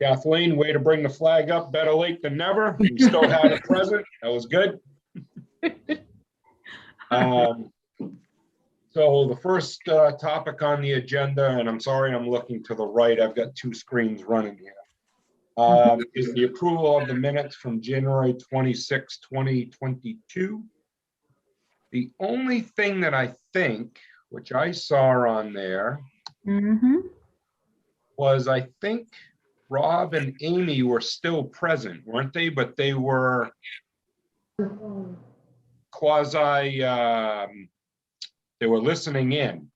Kathleen, way to bring the flag up. Better late than never. We still had it present. That was good. So the first topic on the agenda, and I'm sorry, I'm looking to the right. I've got two screens running here. Is the approval of the minutes from January 26, 2022. The only thing that I think, which I saw on there, was I think Rob and Amy were still present, weren't they? But they were quasi, they were listening in.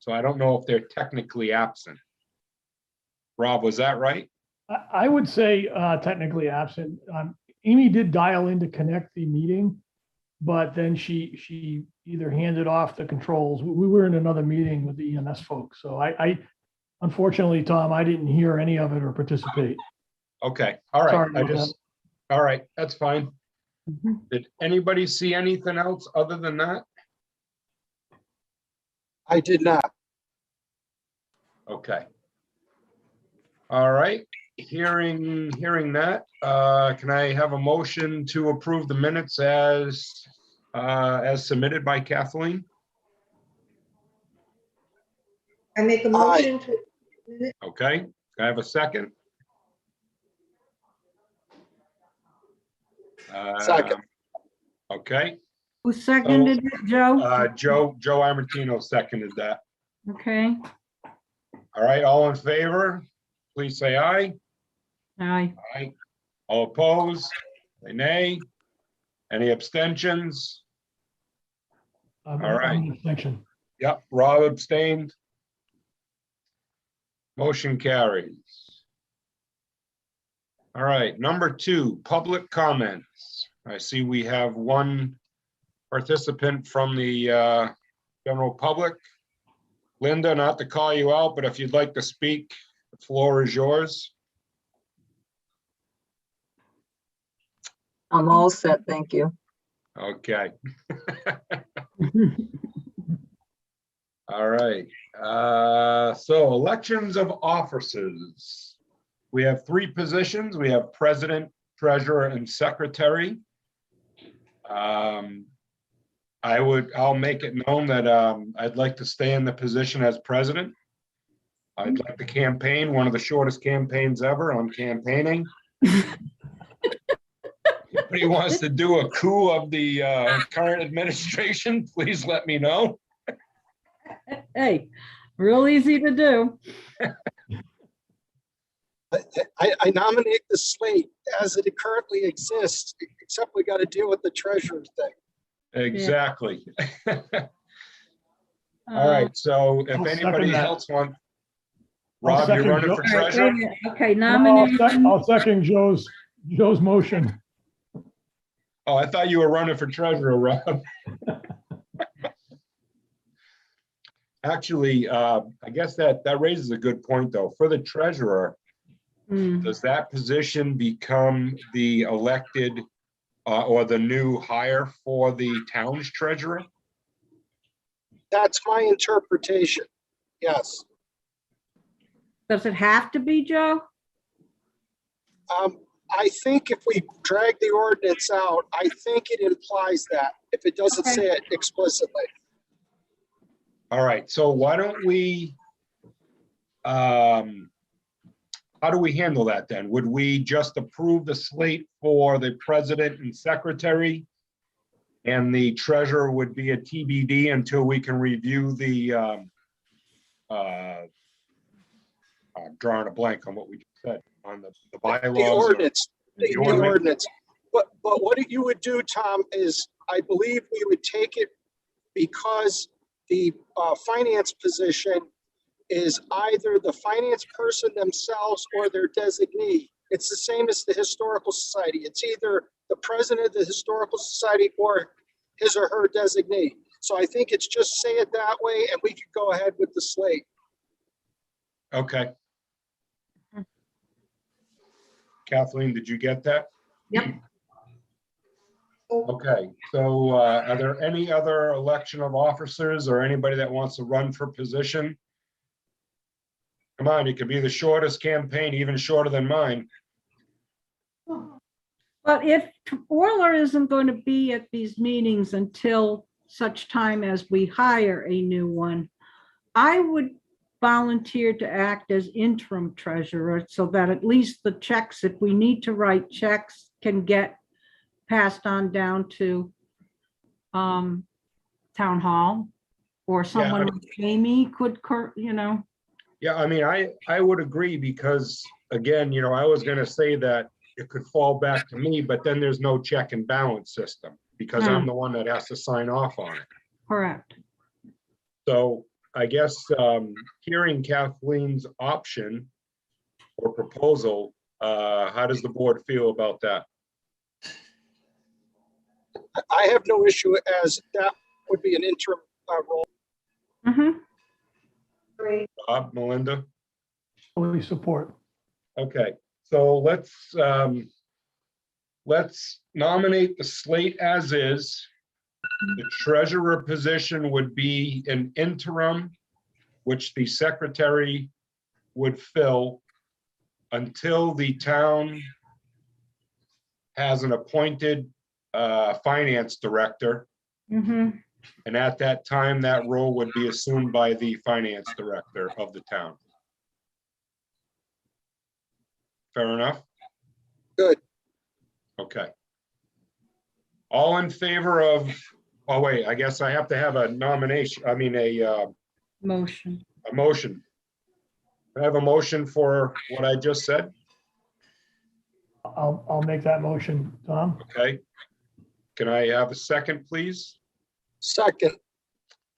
So I don't know if they're technically absent. Rob, was that right? I would say technically absent. Amy did dial in to connect the meeting, but then she either handed off the controls. We were in another meeting with the EMS folks. So I unfortunately, Tom, I didn't hear any of it or participate. Okay, all right. Sorry about that. All right, that's fine. Did anybody see anything else other than that? I did not. Okay. All right. Hearing that, can I have a motion to approve the minutes as submitted by Kathleen? I make a motion to. Okay, can I have a second? Second. Okay. Who seconded it, Joe? Joe Amartino seconded that. Okay, All right, all in favor, please say aye. aye. Aye. All opposed, say nay. Any abstentions? All right. Extension. Yep, Rob abstained. Motion carries. All right, number 2, public comments. I see we have one participant from the general public. Linda, not to call you out, but if you'd like to speak, the floor is yours. I'm all set, thank you. Okay. All right. So elections of officers. We have 3 positions. We have president, treasurer, and secretary. I'll make it known that I'd like to stay in the position as president. I'd like to campaign, one of the shortest campaigns ever. I'm campaigning. Anybody wants to do a coup of the current administration, please let me know. Hey, real easy to do. I nominate the slate as it currently exists, except we got to deal with the treasurer thing. Exactly. All right, so if I'll anybody second that. else wants, I'll Rob, you're second running Joe. for All right, wait a treasurer? minute. Okay, No, nomination. I'll second Joe's motion. Oh, I thought you were running for treasurer, Rob. Actually, I guess that raises a good point, though. For the treasurer, does that position become the elected or the new hire for the town's treasurer? That's my interpretation. Yes. Does it have to be, Joe? I think if we drag the ordinance out, I think it implies that if it doesn't say it explicitly. All right, so why don't we, how do we handle that then? Would we just approve the slate for the president and secretary? And the treasurer would be a TBD until we can review the, I'm drawing a blank on what we just said on the bylaws. The ordinance. The The ordinance. ordinance. But what you would do, Tom, is I believe we would take it because the finance position is either the finance person themselves or their designee. It's the same as the Historical Society. It's either the president of the Historical Society or his or her designee. So I think it's just say it that way and we could go ahead with the slate. Okay. Kathleen, did you get that? Yep. Okay, so are there any other election of officers or anybody that wants to run for position? Come on, it could be the shortest campaign, even shorter than mine. But if Orla isn't going to be at these meetings until such time as we hire a new one, I would volunteer to act as interim treasurer so that at least the checks, if we need to write checks, can get passed on down to town hall, or someone like Amy could, Yeah, I mean, I would agree because, again, I was gonna say that it could fall back to me, but then there's no check and balance system because I'm the one that has to sign off on it. correct. So I guess hearing Kathleen's option or proposal, how does the board feel about that? I have no issue, as that would be an interim role. Mhm. Great. Bob, Melinda? Fully support. Okay, so let's nominate the slate as is. The treasurer position would be an interim, which the secretary would fill until the town has an appointed finance director. Mhm. And at that time, that role would be assumed by the finance director of the town. Fair enough? Good. Okay. All in favor of, oh wait, I guess I have to have a nomination, I mean, a Motion. motion. I have a motion for what I just said, I'll make that motion, Tom. okay? Can I have a second, please? Second,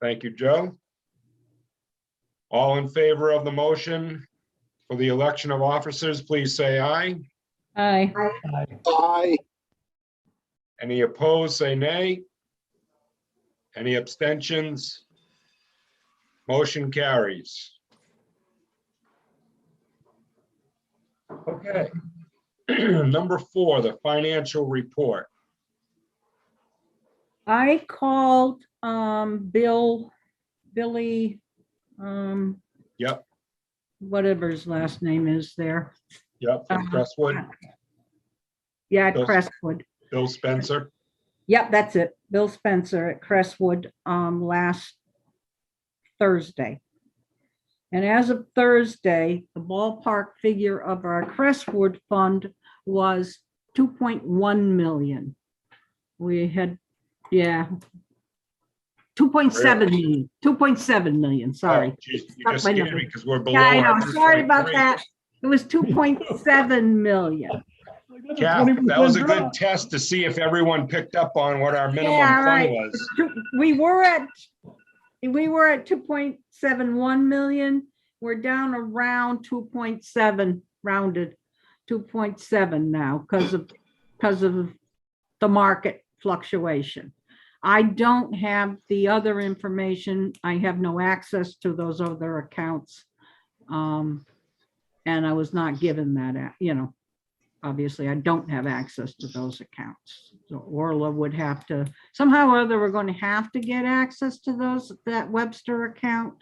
Thank you, Joe. All in favor of the motion for the election of officers, please say aye. Aye. Aye. aye. Any opposed, say nay. Any abstentions? Motion carries. Okay. Number 4, the financial report. I called Billy, Yep, whatever his last name is there. yep, from Crestwood, Yeah, at Bill- Crestwood. Bill Spencer. Yep, that's it. Bill Spencer at Crestwood last Thursday. And as of Thursday, the ballpark figure of our Crestwood fund was 2.1 million. We had, 2.7 million, 2.7 million, sorry. Oh, geez, you Up just my scared number. me because we're below. Yeah, I our know. Sorry about 2.3. that. It was 2.7 million. Kath, that was a good test to see if everyone picked up on what our minimum Yeah, fund right. was. We were at 2.71 million. We're down around 2.7, rounded 2.7 now because of the market fluctuation. I don't have the other information. I have no access to those other accounts. And I was not given that, obviously I don't have access to those accounts. So Orla would have to, somehow or other, we're going to have to get access to that Webster account.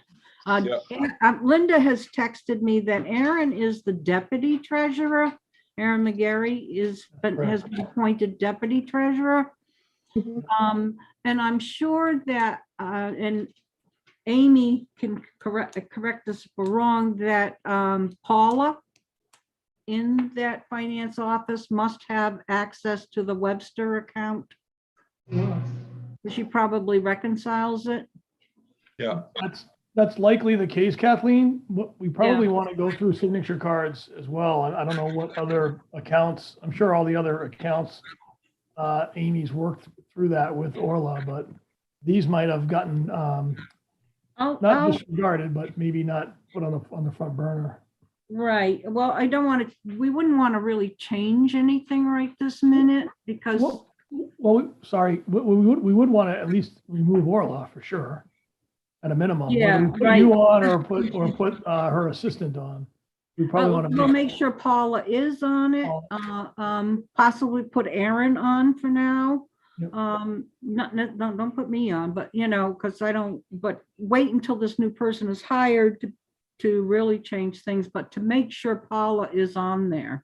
Linda has texted me that Aaron is the deputy treasurer. Aaron McGarry has been appointed deputy treasurer. And I'm sure that, and Amy can correct us if we're wrong, that Paula in that finance office must have access to the Webster account. She probably reconciles it. Yeah, That's likely the case, Kathleen. We probably want to go through signature cards as well. I don't know what other accounts, I'm sure all the other accounts, Amy's worked through that with Orla, but these might have gotten not disregarded, but maybe not put on the front burner. Right. Well, I don't want to, we wouldn't want to really change anything right this minute because. Well, sorry, we would want to at least remove Orla for sure, at a minimum. Yeah, Whether we put right. you on or put her assistant on. We probably want to We'll make sure Paula is on it. Possibly put Aaron on for now. Yep. Don't put me on, but because I don't, but wait until this new person is hired to really change things, but to make sure Paula is on there.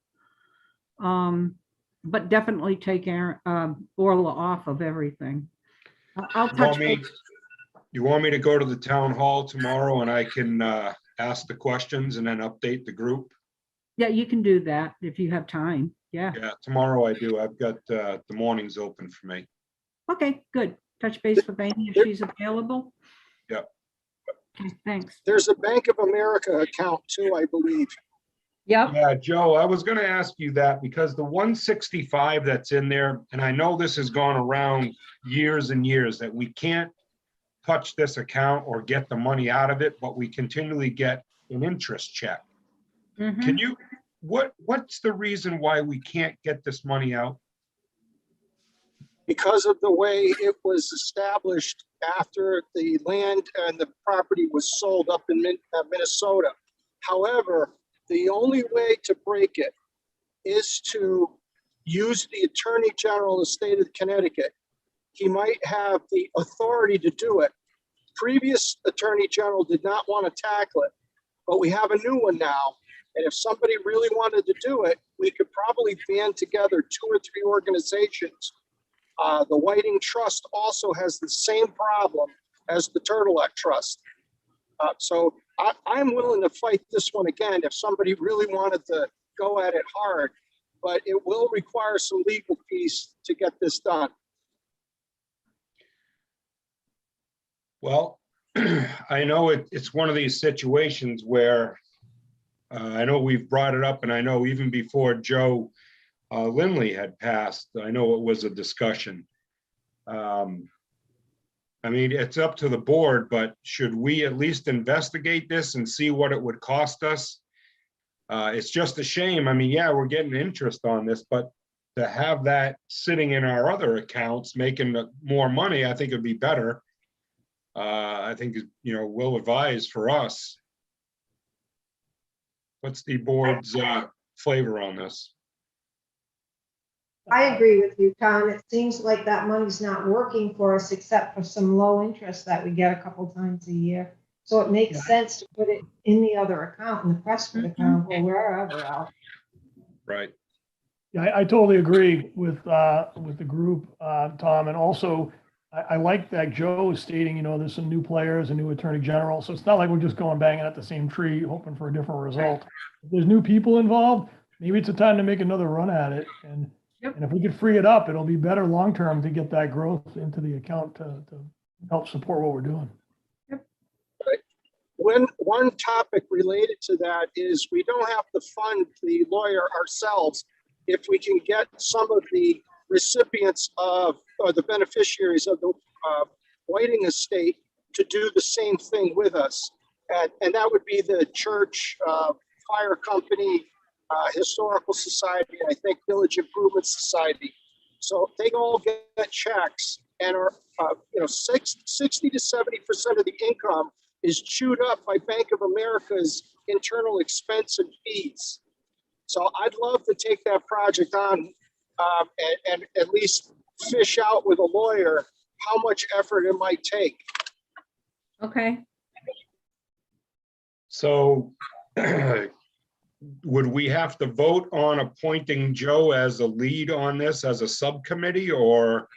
But definitely take Orla off of everything. I'll You touch want me, base. you want me to go to the town hall tomorrow and I can ask the questions and then update the group? Yeah, you can do that if you have time. Yeah. Yeah, tomorrow I do. I've got the mornings open for me. Okay, good. Touch base with Amy if she's available. Yep. Okay, thanks. There's a Bank of America account too, I believe. Yep. Yeah, Joe, I was gonna ask you that because the 165 that's in there, and I know this has gone around years and years, that we can't touch this account or get the money out of it, but we continually get an interest check. Mhm. Can you, what's the reason why we can't get this money out? Because of the way it was established after the land and the property was sold up in Minnesota. However, the only way to break it is to use the Attorney General of the state of Connecticut. He might have the authority to do it. Previous Attorney General did not want to tackle it, but we have a new one now. And if somebody really wanted to do it, we could probably band together 2 or 3 organizations. The Whiting Trust also has the same problem as the Turtleneck Trust. So I'm willing to fight this one again if somebody really wanted to go at it hard, but it will require some legal fees to get this done. Well, I know it's one of these situations where I know we've brought it up, and I know even before Joe Lindley had passed, I know it was a discussion. I mean, it's up to the board, but should we at least investigate this and see what it would cost us? It's just a shame. I mean, yeah, we're getting interest on this, but to have that sitting in our other accounts, making more money, I think it'd be better. I think, we'll advise for us. What's the board's flavor on this? I agree with you, Tom. It seems like that money's not working for us except for some low interest that we get a couple times a year. So it makes Yeah. sense to put it in the other account, in the Crestwood account or wherever else. Right. Yeah, I totally agree with the group, Tom, and also I like that Joe is stating, there's some new players, a new attorney general, so it's not like we're just going banging at the same tree, hoping for a different result. If there's new people involved, maybe it's a time to make another run at it, and if we could free it up, it'll be better long-term to get that growth into the account to help support what we're doing. One topic related to that is we don't have to fund the lawyer ourselves if we can get some of the recipients of, or the beneficiaries of the Whiting estate to do the same thing with us. And that would be the church, fire company, historical society, and I think Village Improvement Society. So they all get checks and are, 60 to 70% of the income is chewed up by Bank of America's internal expense and fees. So I'd love to take that project on and at least fish out with a lawyer how much effort it might take. Okay. So would we have to vote on appointing Joe as a lead on this as a subcommittee, or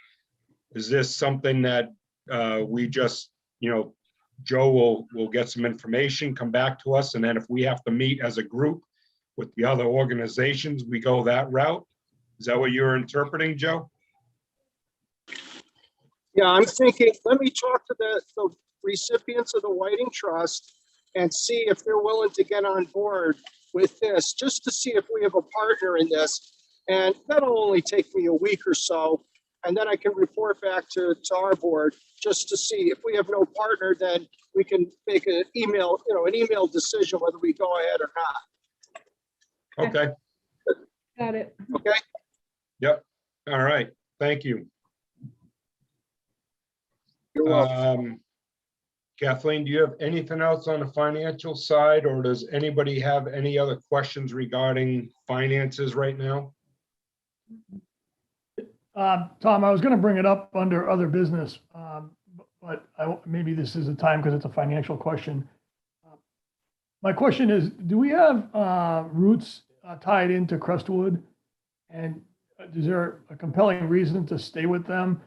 is this something that we just, Joe will get some information, come back to us, and then if we have to meet as a group with the other organizations, we go that route? Is that what you're interpreting, Joe? Yeah, I'm thinking, let me talk to the recipients of the Whiting Trust and see if they're willing to get on board with this, just to see if we have a partner in this. And that'll only take me a week or so. And then I can report back to our board just to see if we have no partner, then we can make an email decision whether we go ahead or not. Okay. Got it. Okay? Yep. All right. Thank you. You're welcome. Kathleen, do you have anything else on the financial side, or does anybody have any other questions regarding finances right now? Tom, I was going to bring it up under other business, but maybe this is a time because it's a financial question. My question is, do we have roots tied into Crestwood? And is there a compelling reason to stay with them?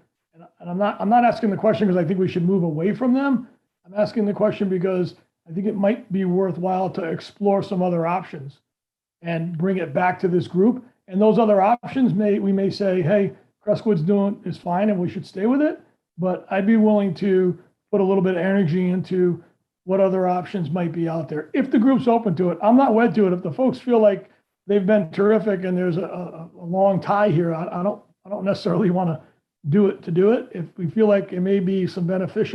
And I'm not asking the question because I think we should move away from them. I'm asking the question because I think it might be worthwhile to explore some other options and bring it back to this group. And those other options we may say, hey, Crestwood's is fine and we should stay with it. But I'd be willing to put a little bit of energy into what other options might be out there. If the group's open to it, I'm not wed to it. If the folks feel like they've been terrific and there's a long tie here, I don't necessarily want to do it. If we feel like it may be some benefit,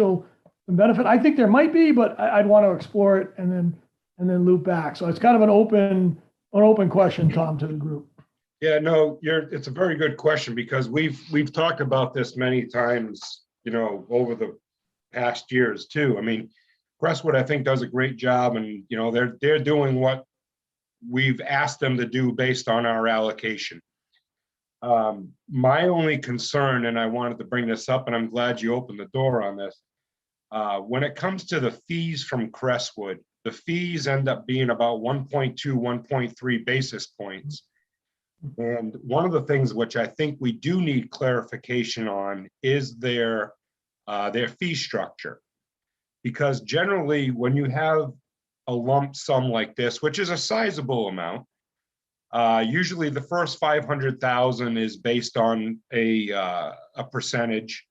I think there might be, but I'd want to explore it and then loop back. So it's kind of an open question, Tom, to the group. Yeah, no, it's a very good question because we've talked about this many times, over the past years too. I mean, Crestwood, I think, does a great job, and they're doing what we've asked them to do based on our allocation. My only concern, and I wanted to bring this up, and I'm glad you opened the door on this, when it comes to the fees from Crestwood, the fees end up being about 1.2, 1.3 basis points. And one of the things which I think we do need clarification on is their fee structure. Because generally, when you have a lump sum like this, which is a sizable amount, usually the first 500,000 is based on a percentage,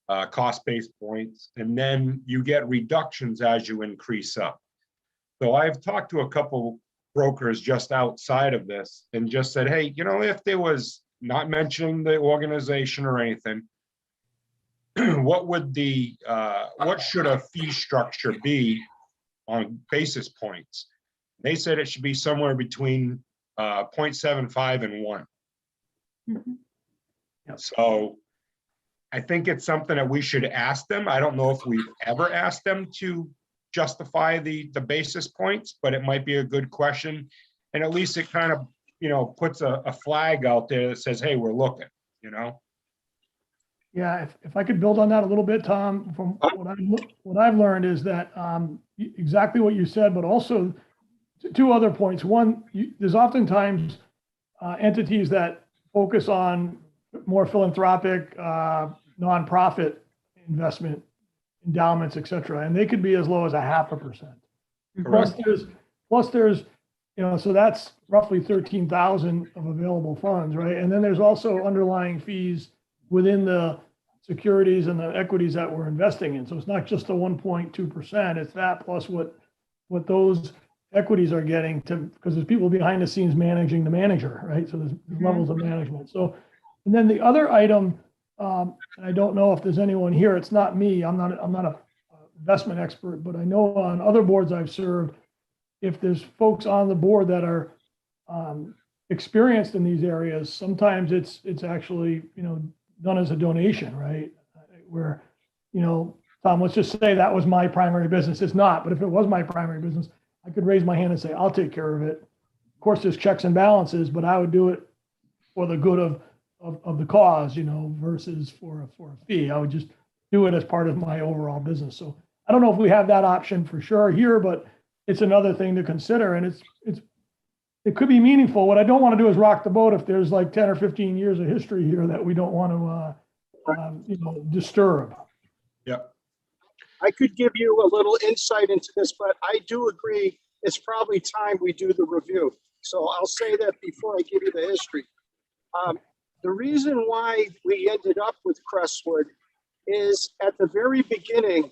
cost-based points, and then you get reductions as you increase up. So I've talked to a couple brokers just outside of this and just said, hey, if there was, not mentioning the organization or anything, what should a fee structure be on basis points? They said it should be somewhere between 0.75 and 1. Mhm. So I think it's something that we should ask them. I don't know if we've ever asked them to justify the basis points, but it might be a good question. And at least it kind of, puts a flag out there that says, hey, we're looking, Yeah, if I could build on that a little bit, Tom, from what I've learned is that exactly what you said, but also two other points. One, there's oftentimes entities that focus on more philanthropic, nonprofit investment, endowments, et cetera, and they could be as low as 0.5%. Plus there's, so that's roughly 13,000 of available funds, right? And then there's also underlying fees within the securities and the equities that we're investing in. So it's not just the 1.2%, it's that plus what those equities are getting because there's people behind the scenes managing the manager, right? So there's levels of management. So, and then the other item, I don't know if there's anyone here, it's not me, I'm not a investment expert, but I know on other boards I've served, if there's folks on the board that are experienced in these areas, sometimes it's actually, done as a donation, right? Where, Tom, let's just say that was my primary business. It's not, but if it was my primary business, I could raise my hand and say, I'll take care of it. Of course, there's checks and balances, but I would do it for the good of the cause, versus for a fee. I would just do it as part of my overall business. So I don't know if we have that option for sure here, but it's another thing to consider, and it could be meaningful. What I don't want to do is rock the boat if there's like 10 or 15 years of history here that we don't want to, disturb. Yep. I could give you a little insight into this, but I do agree it's probably time we do the review. So I'll say that before I give you the history. The reason why we ended up with Crestwood is at the very beginning,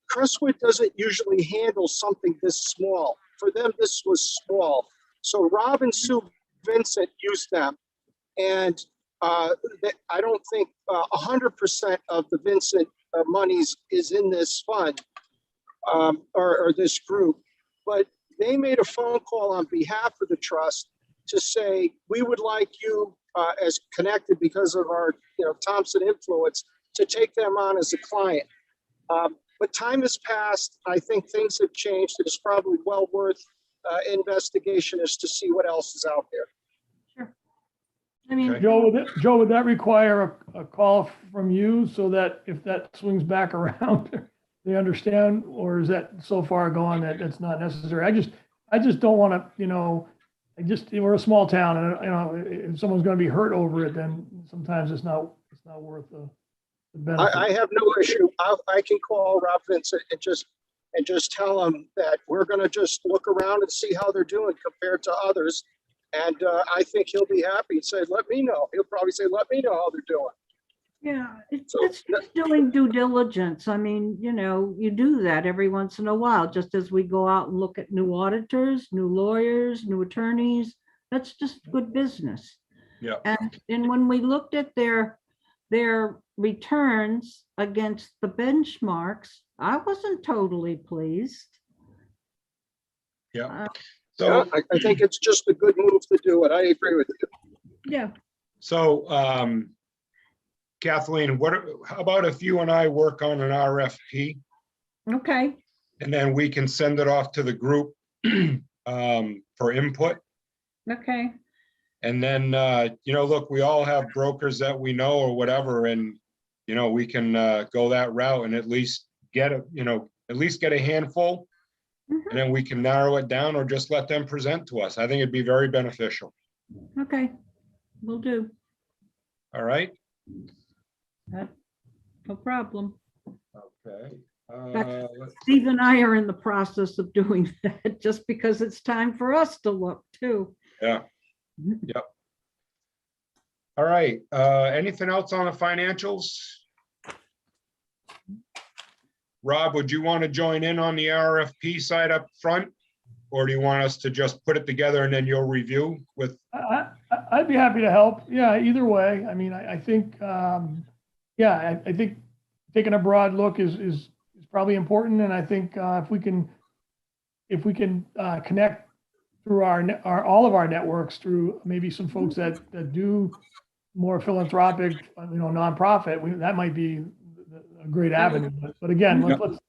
Crestwood doesn't usually handle something this small. For them, this was small. So Rob and Sue Vincent used them. And I don't think 100% of the Vincent monies is in this fund or this group. But they made a phone call on behalf of the trust to say, we would like you as connected because of our Thompson influence to take them on as a client. But time has passed. I think things have changed. It's probably well worth investigation as to see what else is out there. Sure. I mean, Okay. Joe, would that require a call from you so that if that swings back around, they understand, or is that so far gone that it's not necessary? I just don't want to, we're a small town and, if someone's going to be hurt over it, then sometimes it's not worth the benefit. I have no issue. I can call Rob Vincent and just tell him that we're gonna just look around and see how they're doing compared to others. And I think he'll be happy and say, let me know. He'll probably say, let me know how they're doing. Yeah, it's So- just doing due diligence. I mean, you do that every once in a while, just as we go out and look at new auditors, new lawyers, new attorneys. That's just good business. Yeah. And when we looked at their returns against the benchmarks, I wasn't totally pleased. Yeah. Yeah, So, I think it's just a good move to do it. I agree with you. Yeah, so Kathleen, how about if you and I work on an RFP okay, and then we can send it off to the group for input? okay. And then, look, we all have brokers that we know or whatever, and, we can go that route and at least get a handful. Mhm. And then we can narrow it down or just let them present to us. I think it'd be very beneficial. Okay, will do. All right? No problem. Okay. Steve and I are in the process of doing that just because it's time for us to look too. Yeah. Yep. All right. Anything else on the financials? Rob, would you want to join in on the RFP side up front? Or do you want us to just put it together and then you'll review with? I'd be happy to help. Yeah, either way. I mean, I think, I think taking a broad look is probably important. And I think if we can connect through all of our networks, through maybe some folks that do more philanthropic, nonprofit, that might be a great avenue. But again,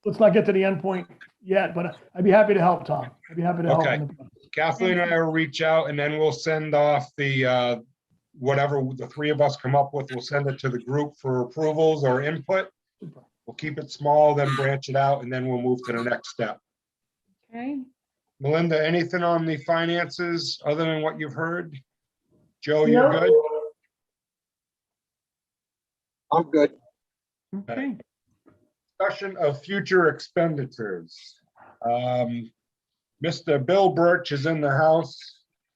let's not get to the end point yet. But I'd be happy to help, Tom. I'd be happy to help. Okay. Kathleen and I will reach out and then we'll send off the whatever the three of us come up with. We'll send it to the group for approvals or input. We'll keep it small, then branch it out, and then we'll move to the next step. Okay. Melinda, anything on the finances other than what you've heard? Joe, you're Nope. good? I'm good. Okay. Discussion of future expenditures. Mr. Bill Birch is in the house,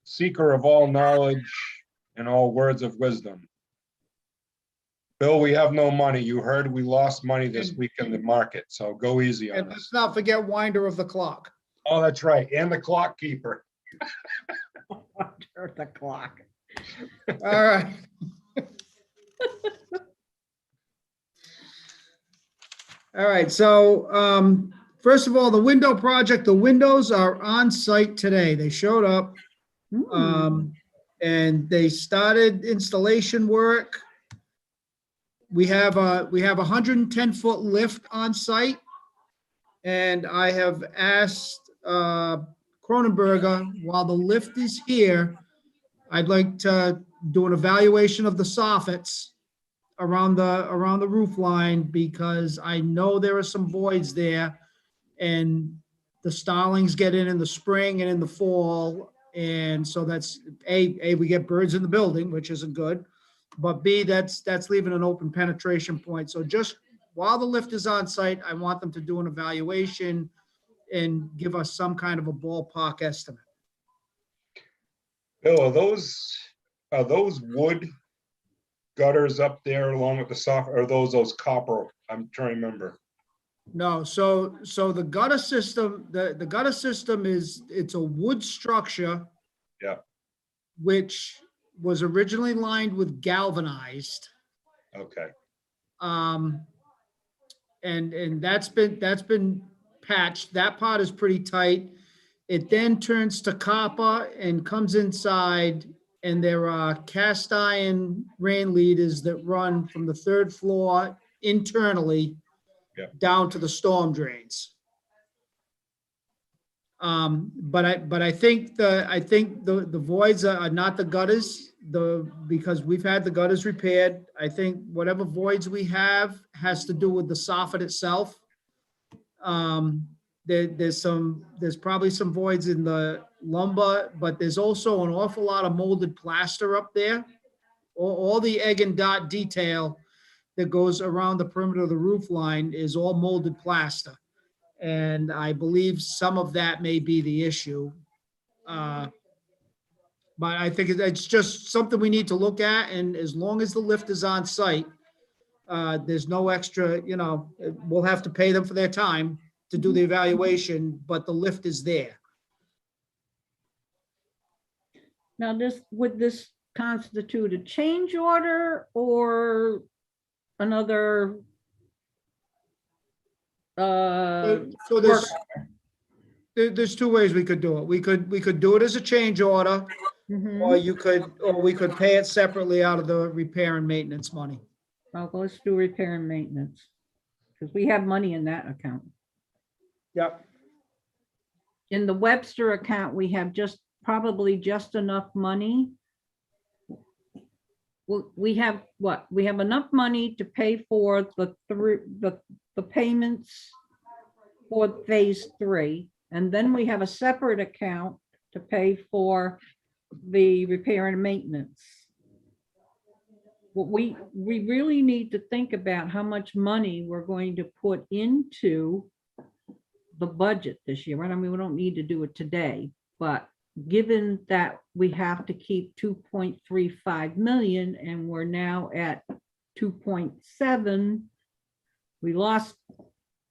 seeker of all knowledge and all words of wisdom. Bill, we have no money. You heard we lost money this week in the market, so go easy on And us. let's not forget winder of the clock. Oh, that's right, and the clock keeper. Under the clock. All right. All right, so first of all, the window project, the windows are on site today. They showed up and they started installation work. We have a 110-foot lift on site. And I have asked Cronenberger, while the lift is here, I'd like to do an evaluation of the soffits around the roof line, because I know there are some voids there, and the starlings get in the spring and in the fall, and so that's A, we get birds in the building, which isn't good, but B, that's leaving an open penetration point. So just while the lift is on site, I want them to do an evaluation and give us some kind of a ballpark estimate. Bill, are those wood gutters up there along with the soft, or are those copper? I'm trying to remember. No, so the gutter system, the gutter system it's a wood structure. Yeah. Which was originally lined with galvanized. Okay, And that's been patched. That part is pretty tight. It then turns to copper and comes inside, and there are cast iron rain leaders that run from the third floor internally down to the storm drains. But I think the voids are not the gutters, because we've had the gutters repaired. I think whatever voids we have has to do with the soffit itself. there's probably some voids in the lumber, but there's also an awful lot of molded plaster up there. All the egg and dot detail that goes around the perimeter of the roof line is all molded plaster. And I believe some of that may be the issue. But I think it's just something we need to look at, and as long as the lift is on site, there's no extra, we'll have to pay them for their time to do the evaluation, but the lift is there. Now, would this constitute a change order or another? So there's two ways we could do it. We could do it as a change order, Mhm. or we could pay it separately out of the repair and maintenance money. Well, let's do repair and maintenance, because we have money in that account. Yep. In the Webster account, we have probably just enough money. Well, we have what? We have enough money to pay for the payments for phase 3. And then we have a separate account to pay for the repair and maintenance. What we really need to think about how much money we're going to put into the budget this year, right? I mean, we don't need to do it today, but given that we have to keep 2.35 million and we're now at 2.7, we lost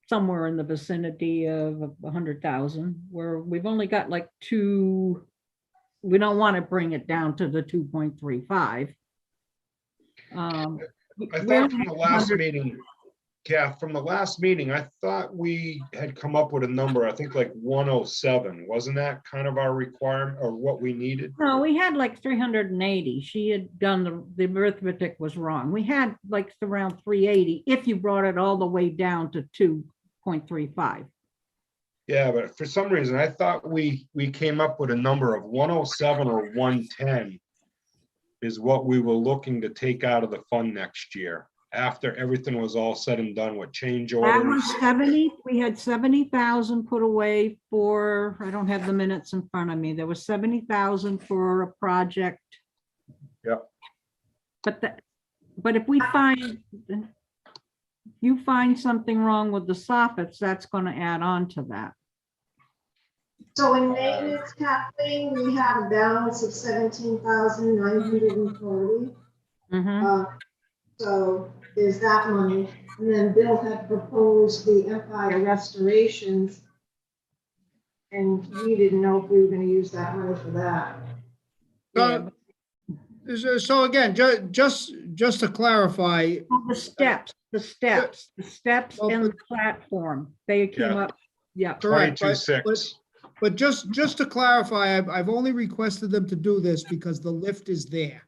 somewhere in the vicinity of 100,000, where we've only got like we don't want to bring it down to the 2.35. I thought from the last meeting, Kath, from the last meeting, I thought we had come up with a number, I think like 107. Wasn't that kind of our requirement or what we needed? No, we had like 380. She had done the arithmetic was wrong. We had like around 380 if you brought it all the way down to 2.35. Yeah, but for some reason, I thought we came up with a number of 107 or 110 is what we were looking to take out of the fund next year, after everything was all said and done with change That orders. was 70, we had 70,000 put away for, I don't have the minutes in front of me. There was 70,000 for a project. Yep. But if you find something wrong with the soffits, that's going to add on to that. So in maintenance, Kathleen, we have a balance of 17,940. Mhm. So there's that money. And then Bill had proposed the Empire restorations. And we didn't know if we were gonna use that money for that. Yeah. So again, just to clarify, Oh, the steps Well, and the platform, they came Yeah. up, yeah. correct, but 22.6. just to clarify, I've only requested them to do this because the lift is there.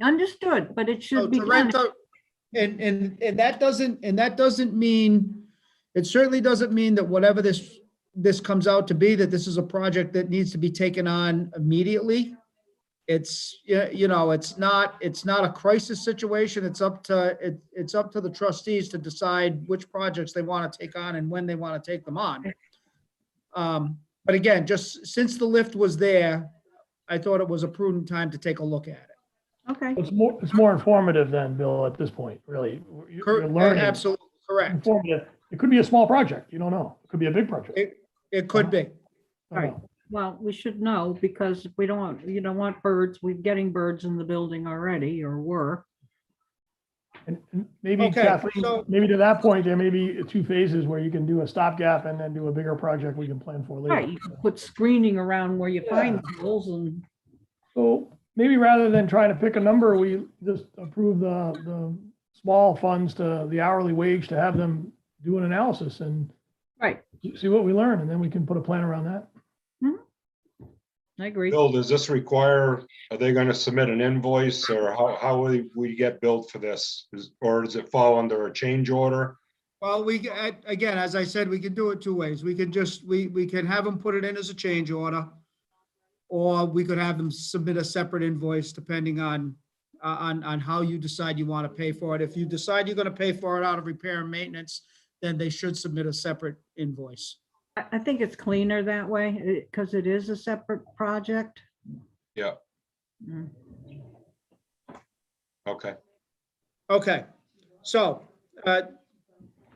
Understood, but it So should be to done. rent out, and that doesn't mean, it certainly doesn't mean that whatever this comes out to be, that this is a project that needs to be taken on immediately. It's, it's not a crisis situation. It's up to the trustees to decide which projects they want to take on and when they want to take them on. But again, just since the lift was there, I thought it was a prudent time to take a look at it. Okay, It's more informative than Bill at this point, really. You're learning. Absolutely correct. Informative. It could be a small project. You don't know. It could be a big project. It could be. I don't know. well, we should know because you don't want birds. We're getting birds in the building already, or were. And maybe Okay, Kathleen, so- maybe to that point, there may be 2 phases where you can do a stopgap and then do a bigger project we can plan for later. Right, you can put screening around where you find holes and, So maybe rather than trying to pick a number, we just approve the small funds to the hourly wage to have them do an analysis and right, see what we learn, and then we can put a plan around that. I agree. Bill, does this require, are they going to submit an invoice, or how will we get billed for this? Or does it fall under a change order? Well, again, as I said, we can do it 2 ways. We can we can have them put it in as a change order, or we could have them submit a separate invoice depending on how you decide you want to pay for it. If you decide you're going to pay for it out of repair and maintenance, then they should submit a separate invoice. I think it's cleaner that way because it is a separate project. Yeah, Mm. okay. Okay, so,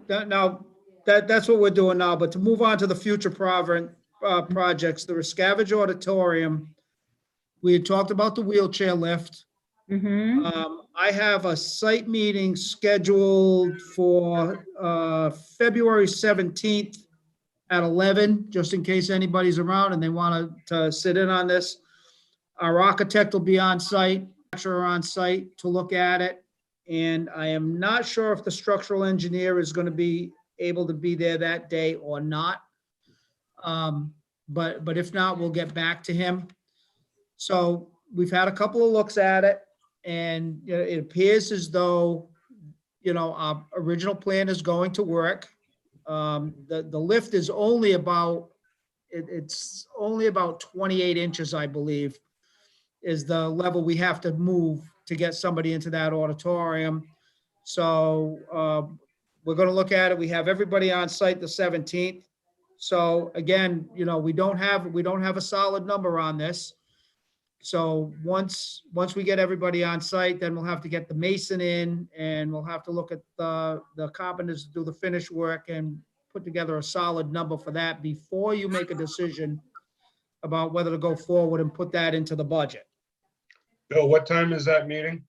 now, that's what we're doing now, but to move on to the future projects, the Rescavage Auditorium, we had talked about the wheelchair lift. Mhm. I have a site meeting scheduled for, February 17th at 11, just in case anybody's around and they want to sit in on this. Our architect will be on site, on site to look at it. And I am not sure if the structural engineer is going to be able to be there that day or not. But if not, we'll get back to him. So we've had a couple of looks at it, and it appears as though, our original plan is going to work. The lift is only about, it's only about 28 inches, I believe, is the level we have to move to get somebody into that auditorium. So we're going to look at it. We have everybody on site the 17th. So again, we don't have a solid number on this. So once we get everybody on site, then we'll have to get the mason in, and we'll have to look at the carpenters to do the finish work and put together a solid number for that before you make a decision about whether to go forward and put that into the budget. Bill, what time is that meeting?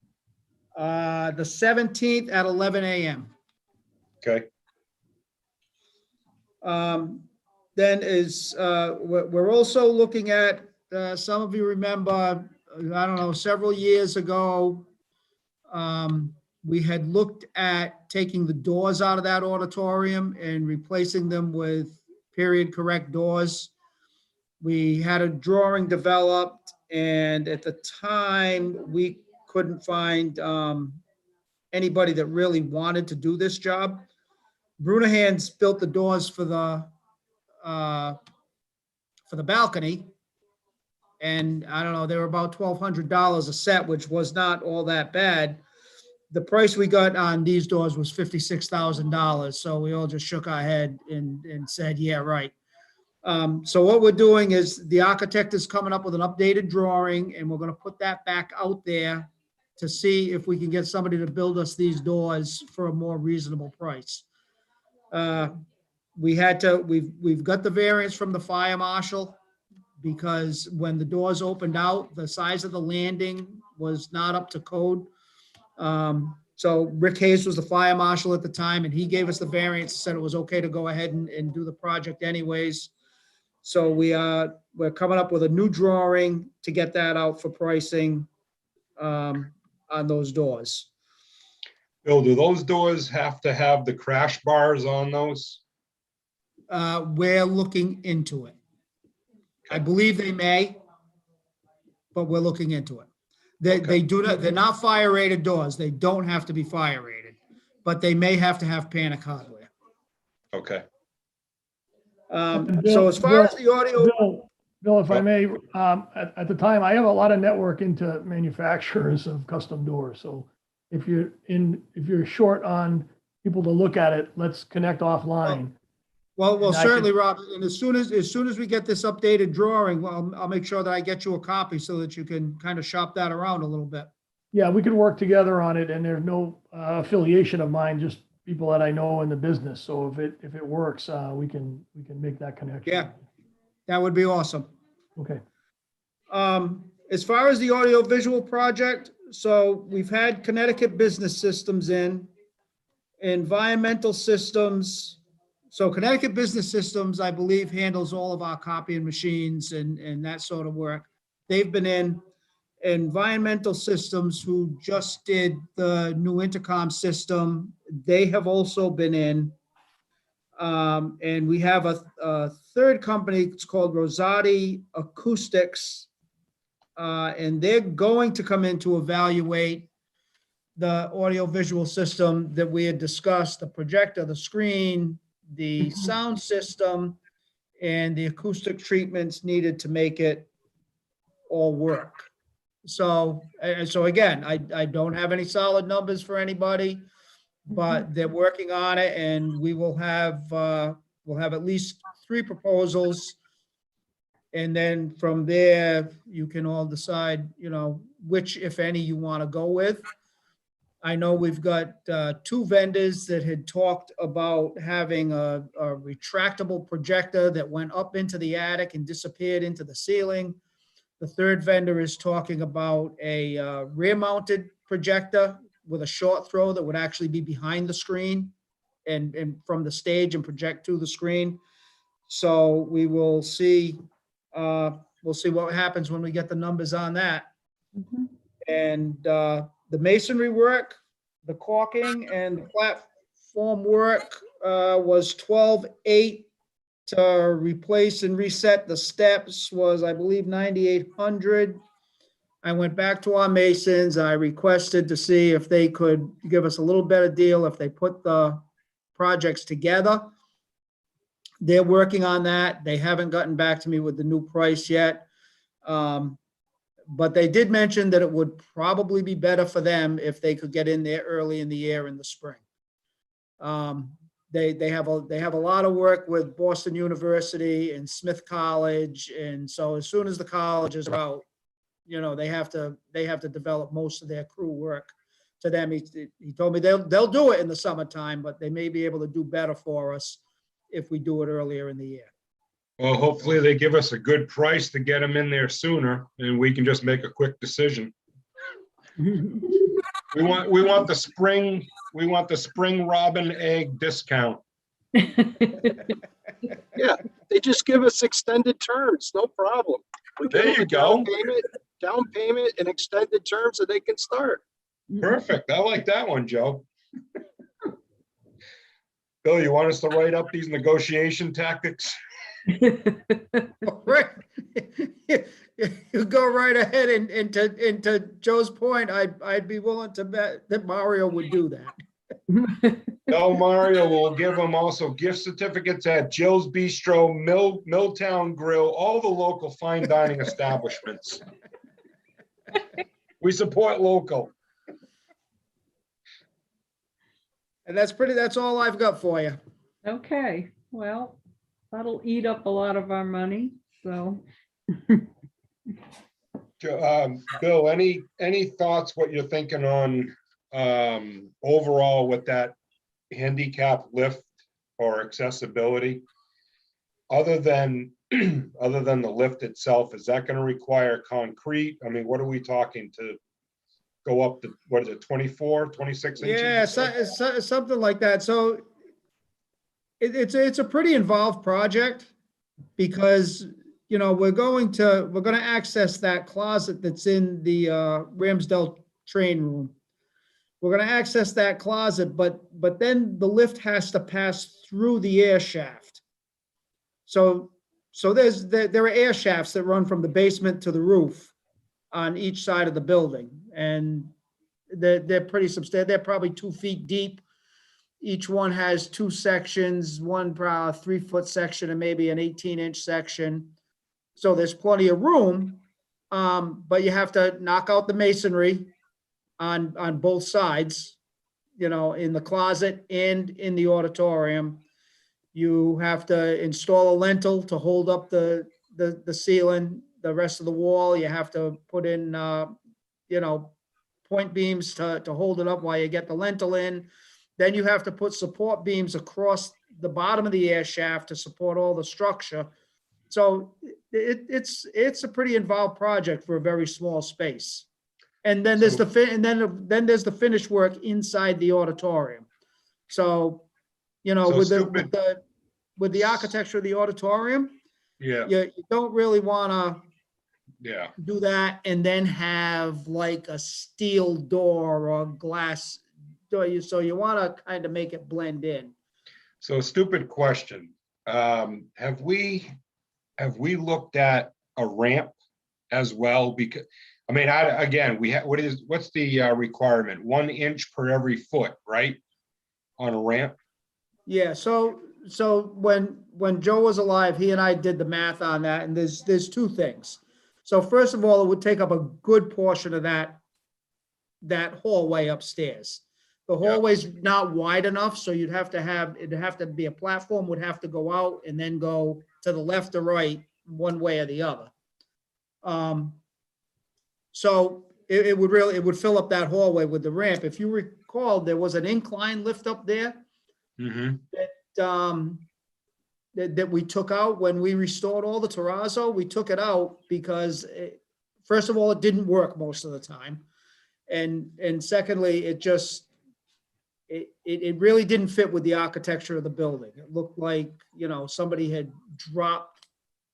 The 17th at 11 a.m. Okay, Then we're also looking at, some of you remember, I don't know, several years ago, we had looked at taking the doors out of that auditorium and replacing them with period correct doors. We had a drawing developed, and at the time, we couldn't find anybody that really wanted to do this job. Brunahan's built the doors for the balcony, and I don't know, they were about $1,200 a set, which was not all that bad. The price we got on these doors was $56,000, so we all just shook our head and said, yeah, right. So what we're doing is the architect is coming up with an updated drawing, and we're gonna put that back out there to see if we can get somebody to build us these doors for a more reasonable price. We've got the variance from the fire marshal, because when the doors opened out, the size of the landing was not up to code. So Rick Hayes was the fire marshal at the time, and he gave us the variance, said it was okay to go ahead and do the project anyways. So we're coming up with a new drawing to get that out for pricing on those doors. Bill, do those doors have to have the crash bars on those? We're looking into it. I believe they may, but we're looking into it. They do not, they're not fire rated doors. They don't have to be fire rated, but they may have to have panic hardware. Okay, So as far as the audio, Bill, if I may, at the time, I have a lot of network into manufacturers of custom doors. So if you're short on people to look at it, let's connect offline. well, And I certainly, Rob, and as soon as we get this updated drawing, well, I'll make sure that I get you a copy so that you can kind of shop that around a little bit. Yeah, we could work together on it, and there's no affiliation of mine, just people that I know in the business. So if it works, we can make that connection. Yeah. That would be awesome. Okay. As far as the audio-visual project, so we've had Connecticut Business Systems in, Environmental Systems. So Connecticut Business Systems, I believe, handles all of our copying machines and that sort of work. They've been in. Environmental Systems, who just did the new intercom system, they have also been in. And we have a third company, it's called Rosati Acoustics. And they're going to come in to evaluate the audio-visual system that we had discussed, the projector, the screen, the sound system, and the acoustic treatments needed to make it all work. So again, I don't have any solid numbers for anybody, but they're working on it, and we will have at least three proposals. And then from there, you can all decide, which, if any, you want to go with. I know we've got two vendors that had talked about having a retractable projector that went up into the attic and disappeared into the ceiling. The third vendor is talking about a rear-mounted projector with a short throw that would actually be behind the screen and from the stage and project to the screen. So we will see, we'll see what happens when we get the numbers on that. Mhm. And the masonry work, the caulking and the platform work was 12,800. To replace and reset the steps was, I believe, 9,800. I went back to our masons. I requested to see if they could give us a little better deal if they put the projects together. They're working on that. They haven't gotten back to me with the new price yet. But they did mention that it would probably be better for them if they could get in there early in the year in the spring. They have a lot of work with Boston University and Smith College. And so as soon as the colleges are out, they have to develop most of their crew work to them. He told me they'll do it in the summertime, but they may be able to do better for us if we do it earlier in the year. Well, hopefully they give us a good price to get them in there sooner and we can just make a quick decision. We want the spring robin egg discount. Yeah, they just give us extended terms, no problem. We give There them you a go. down payment and extended terms so they can start. Perfect. I like that one, Joe. Bill, you want us to write up these negotiation tactics? Right. You go right ahead and to Joe's point, I'd be willing to bet that Mario would do that. No, Mario will give them also gift certificates at Jill's Bistro, Milltown Grill, all the local fine dining establishments. We support local. And that's all I've got for you. Okay, well, that'll eat up a lot of our money, so. Bill, any thoughts what you're thinking on overall with that handicap lift or accessibility? Other than the lift itself, is that going to require concrete? I mean, what are we talking to go up to, what is it, 24, 26 inches? Yeah, something like that. So it's a pretty involved project because, we're going to access that closet that's in the Ramsdale train room. We're going to access that closet, but then the lift has to pass through the air shaft. So there are air shafts that run from the basement to the roof on each side of the building, and they're pretty substantial. They're probably 2 feet deep. Each one has two sections, one 3-foot section and maybe an 18-inch section. So there's plenty of room, but you have to knock out the masonry on both sides, in the closet and in the auditorium. You have to install a lintel to hold up the ceiling, the rest of the wall. You have to put in, point beams to hold it up while you get the lintel in. Then you have to put support beams across the bottom of the air shaft to support all the structure. So it's a pretty involved project for a very small space. And then there's then there's the finish work inside the auditorium. So, with the architecture of the auditorium, Yeah, you don't really want to yeah. do that and then have like a steel door or glass door. So you want to kind of make it blend in. So stupid question. Have we looked at a ramp as well? Because, I mean, what's the requirement? 1 inch per every foot, right? On a ramp? Yeah. So when Joe was alive, he and I did the math on that, and there's two things. So first of all, it would take up a good portion of that hallway upstairs. The hallway's not wide enough, so it'd have to be a platform, would have to go out and then go to the left or right, one way or the other. So it would fill up that hallway with the ramp. If you recall, there was an incline lift up there Mhm. that we took out when we restored all the terrazzo. We took it out because first of all, it didn't work most of the time. And secondly, it really didn't fit with the architecture of the building. It looked like, somebody had dropped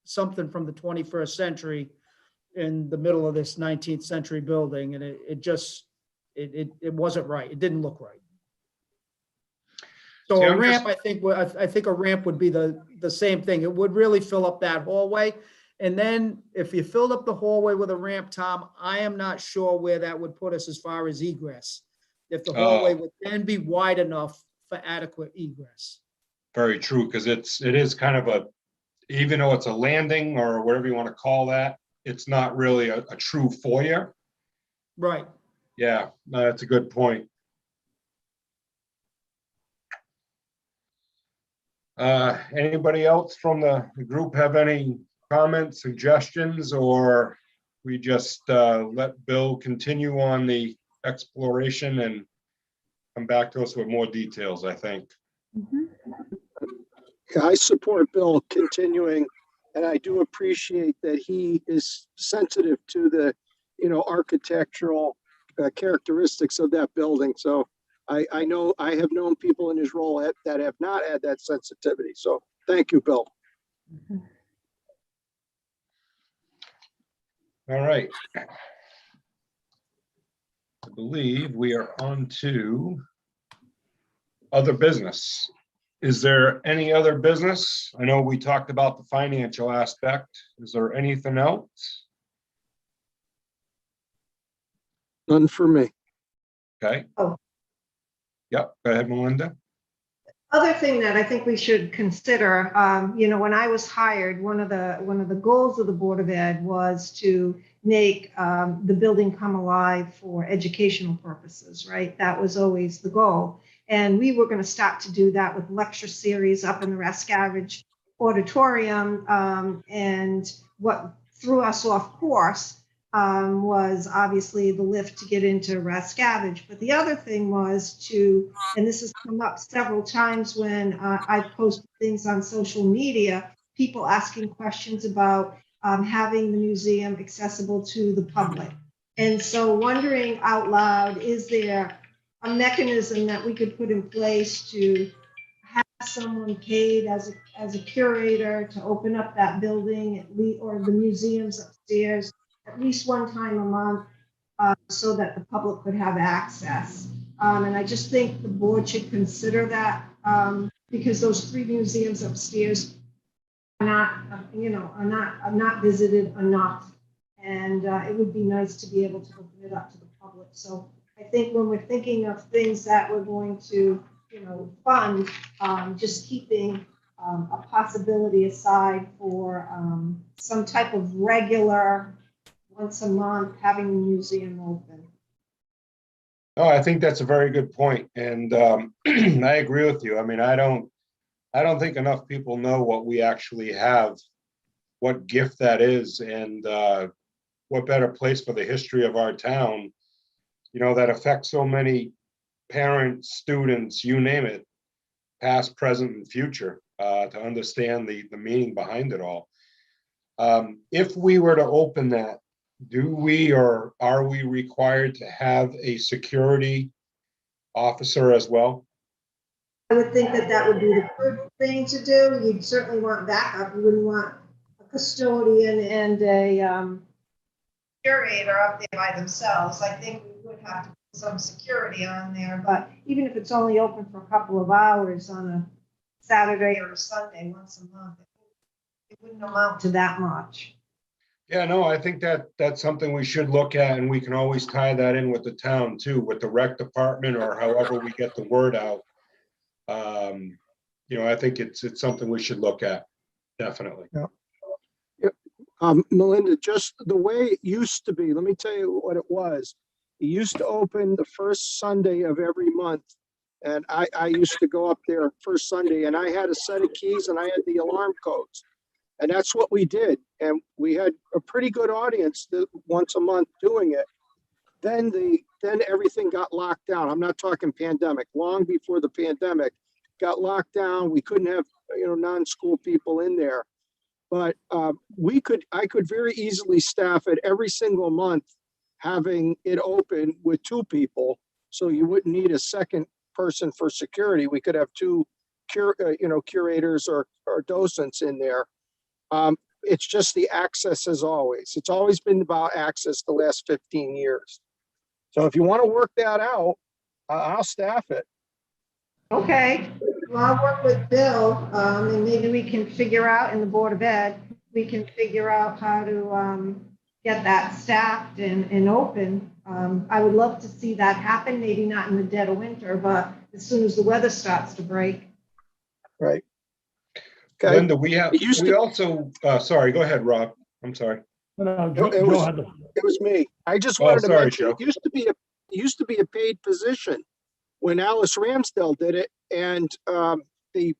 something from the 21st century in the middle of this 19th century building, and it wasn't right. It didn't look right. So See, a I'm ramp, I think a ramp would be the same thing. It would really fill up that hallway. And then if you filled up the hallway with a ramp, Tom, I am not sure where that would put us as far as egress. If the hallway would then be wide enough for adequate egress. Very true, because it is kind of even though it's a landing or whatever you want to call that, it's not really a true foyer. Right. Yeah, no, that's a good point. Anybody else from the group have any comments, suggestions, or we just let Bill continue on the exploration and come back to us with more details, I think. Yeah, I support Bill continuing, and I do appreciate that he is sensitive to the, architectural characteristics of that building. So I know I have known people in his role that have not had that sensitivity. So thank you, Bill. All right. I believe we are on to other business. Is there any other business? I know we talked about the financial aspect. Is there anything else? None for me. Okay. Oh. Yep, go ahead, Melinda. Other thing that I think we should consider, when I was hired, one of the goals of the Board of Ed was to make the building come alive for educational purposes, right? That was always the goal. And we were going to start to do that with lecture series up in the Rascavage Auditorium. And what threw us off course was obviously the lift to get into Rascavage. But the other thing was and this has come up several times when I've posted things on social media, people asking questions about having the museum accessible to the public. And so wondering out loud, is there a mechanism that we could put in place to have someone paid as a curator to open up that building or the museums upstairs at least one time a month so that the public could have access. And I just think the board should consider that because those 3 museums upstairs are not visited enough. And it would be nice to be able to open it up to the public. So I think when we're thinking of things that we're going to, fund, just keeping a possibility aside for some type of regular, once a month, having the museum open. Oh, I think that's a very good point. And I agree with you. I mean, I don't think enough people know what we actually have, what gift that is, and what better place for the history of our town, that affects so many parents, students, you name it, past, present, and future, to understand the meaning behind it all. If we were to open that, do we or are we required to have a security officer as well? I would think that would be the good thing to do. You'd certainly want backup. You wouldn't want a custodian and a curator up there by themselves. I think we would have to put some security on there, but even if it's only open for a couple of hours on a Saturday or a Sunday once a month, it wouldn't amount to that much. Yeah, no, I think that's something we should look at, and we can always tie that in with the town too, with the rec department or however we get the word out. I think it's something we should look at, definitely. Yeah. Melinda, just the way it used to be, let me tell you what it was. It used to open the first Sunday of every month. And I used to go up there first Sunday, and I had a set of keys and I had the alarm codes. And that's what we did. And we had a pretty good audience once a month doing it. Then everything got locked down. I'm not talking pandemic. Long before the pandemic got locked down, we couldn't have, non-school people in there. But I could very easily staff it every single month, having it open with 2 people. So you wouldn't need a second person for security. We could have 2 curators or docents in there. It's just the access as always. It's always been about access the last 15 years. So if you want to work that out, I'll staff it. Okay, well, I'll work with Bill, and maybe we can figure out in the Board of Ed, we can figure out how to get that staffed and open. I would love to see that happen, maybe not in the dead of winter, but as soon as the weather starts to break. Right. Okay. Linda, we also, sorry, go ahead, Rob. I'm sorry. No, It Joe was- had the, It was me. I just Oh, wanted to sorry, mention, Joe. it used to be a paid position when Alice Ramsdale did it, and the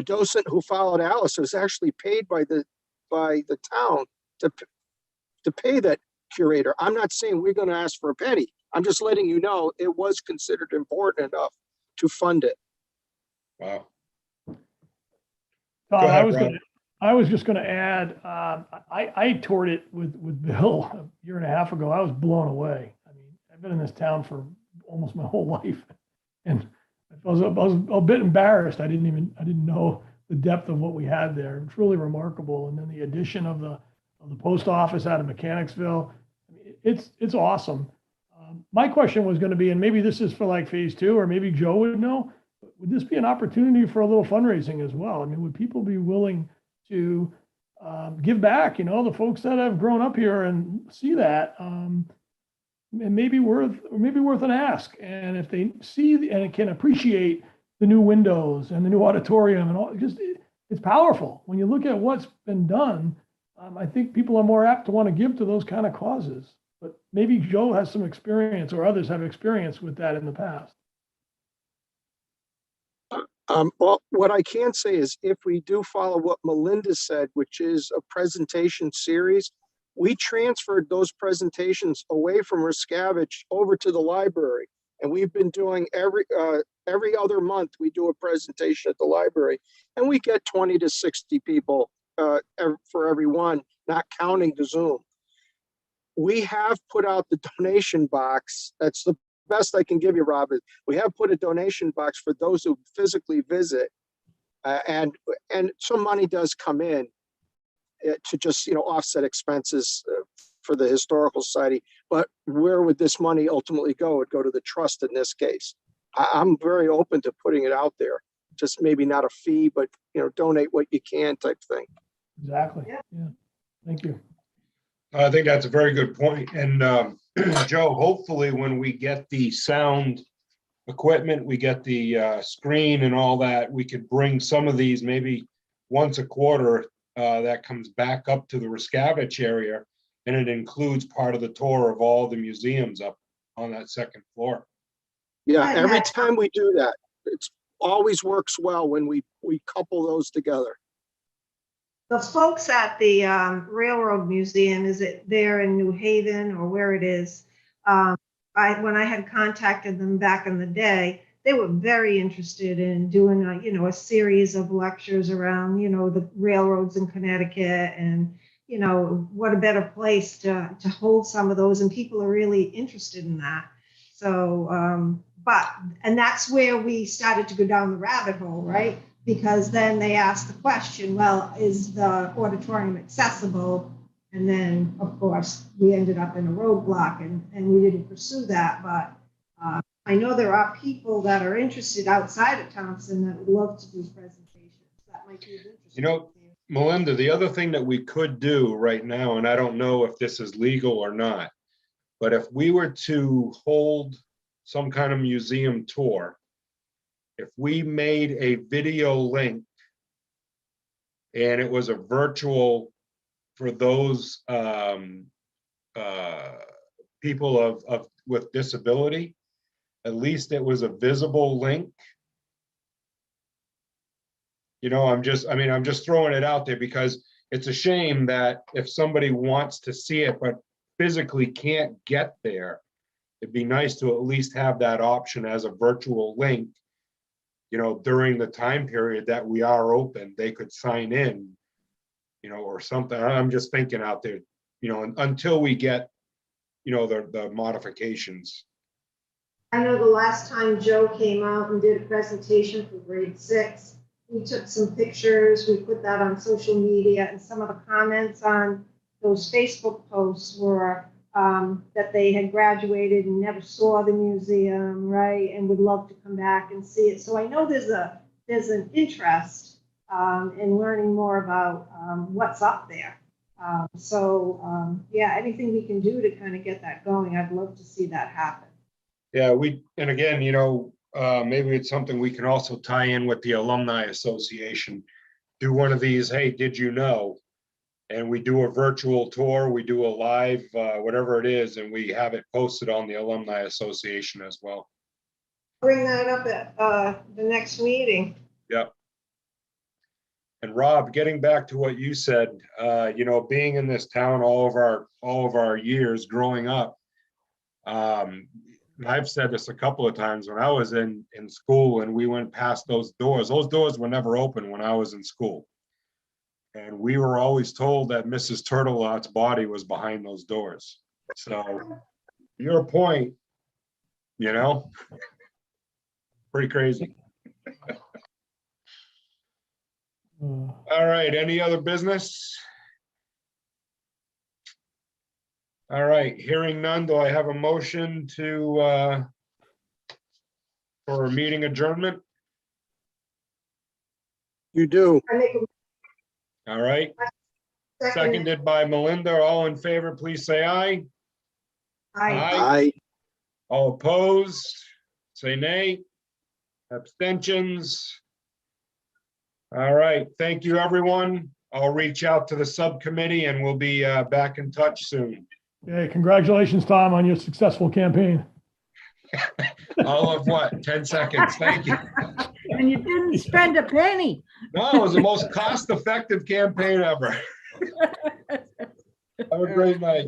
docent who followed Alice was actually paid by the town to pay that curator. I'm not saying we're going to ask for a penny. I'm just letting you know it was considered important enough to fund it. Wow. Todd, ahead, Rob. I was just gonna add, I toured it with Bill a year and a half ago. I was blown away. I mean, I've been in this town for almost my whole life. And I was a bit embarrassed. I didn't know the depth of what we had there. It's really remarkable. And then the addition of the post office out of Mechanicsville, it's awesome. My question was going to be, and maybe this is for like phase 2, or maybe Joe would know, would this be an opportunity for a little fundraising as well? I mean, would people be willing to give back, the folks that have grown up here and see that, and maybe worth an ask. And if they see and can appreciate the new windows and the new auditorium and all, it's powerful. When you look at what's been done, I think people are more apt to want to give to those kind of causes. But maybe Joe has some experience, or others have experience with that in the past. Well, what I can say is if we do follow what Melinda said, which is a presentation series, we transferred those presentations away from Riscavage over to the library. And we've been doing every other month, we do a presentation at the library, and we get 20 to 60 people for every one, not counting the Zoom. We have put out the donation box. That's the best I can give you, Robert. We have put a donation box for those who physically visit, and some money does come in to just offset expenses for the Historical Society. But where would this money ultimately go? It would go to the trust in this case. I'm very open to putting it out there. Just maybe not a fee, but donate what you can type thing. Exactly. Yeah. Thank you. I think that's a very good point. And Joe, hopefully when we get the sound equipment, we get the screen and all that, we could bring some of these maybe once a quarter that comes back up to the Riscavage area, and it includes part of the tour of all the museums up on that second floor. Yeah, every time we do that, it's always works well when we couple those together. The folks at the Railroad Museum, is it there in New Haven or where it is? When I had contacted them back in the day, they were very interested in doing a series of lectures around the railroads in Connecticut, and what a better place to hold some of those, and people are really interested in that. So and that's where we started to go down the rabbit hole, right? Because then they asked the question, well, is the auditorium accessible? And then, of course, we ended up in a roadblock, and we didn't pursue that. But I know there are people that are interested outside of Thompson that would love to do presentations. That might be of interest. Melinda, the other thing that we could do right now, and I don't know if this is legal or not, but if we were to hold some kind of museum tour, if we made a video link and it was a virtual for those people with disability. At least it was a visible link. You know, I'm just throwing it out there because it's a shame that if somebody wants to see it but physically can't get there, it'd be nice to at least have that option as a virtual link. You know, during the time period that we are open, they could sign in, you know, or something. I'm just thinking out there, you know, until we get, you know, the modifications. I know the last time Joe came out and did a presentation for grade 6, we took some pictures, we put that on social media, and some of the comments on those Facebook posts were that they had graduated and never saw the museum, right, and would love to come back and see it. So I know there's an interest in learning more about what's up there. Yeah, anything we can do to kind of get that going, I'd love to see that happen. Yeah, and again, you know, maybe it's something we can also tie in with the Alumni Association. Do one of these, hey, did you know? And we do a virtual tour, we do a live, whatever it is, and we have it posted on the Alumni Association as well. Bring that up at the next meeting. Yep. And Rob, getting back to what you said, you know, being in this town all of our years growing up, I've said this a couple of times when I was in school and we went past those doors were never open when I was in school. And we were always told that Mrs. Turtleot's body was behind those doors. So your point, you know, pretty crazy. All right, any other business? All right, hearing none, do I have a motion for a meeting adjournment? You do. I make a All right, second. seconded by Melinda. All in favor, please say aye. Aye. All opposed, say nay. Abstentions. All right, thank you, everyone. I'll reach out to the subcommittee and we'll be back in touch soon. Okay, congratulations, Tom, on your successful campaign. All of what, 10 seconds, thank you. And you didn't spend a penny. No, it was the most cost-effective campaign ever. Have a great night.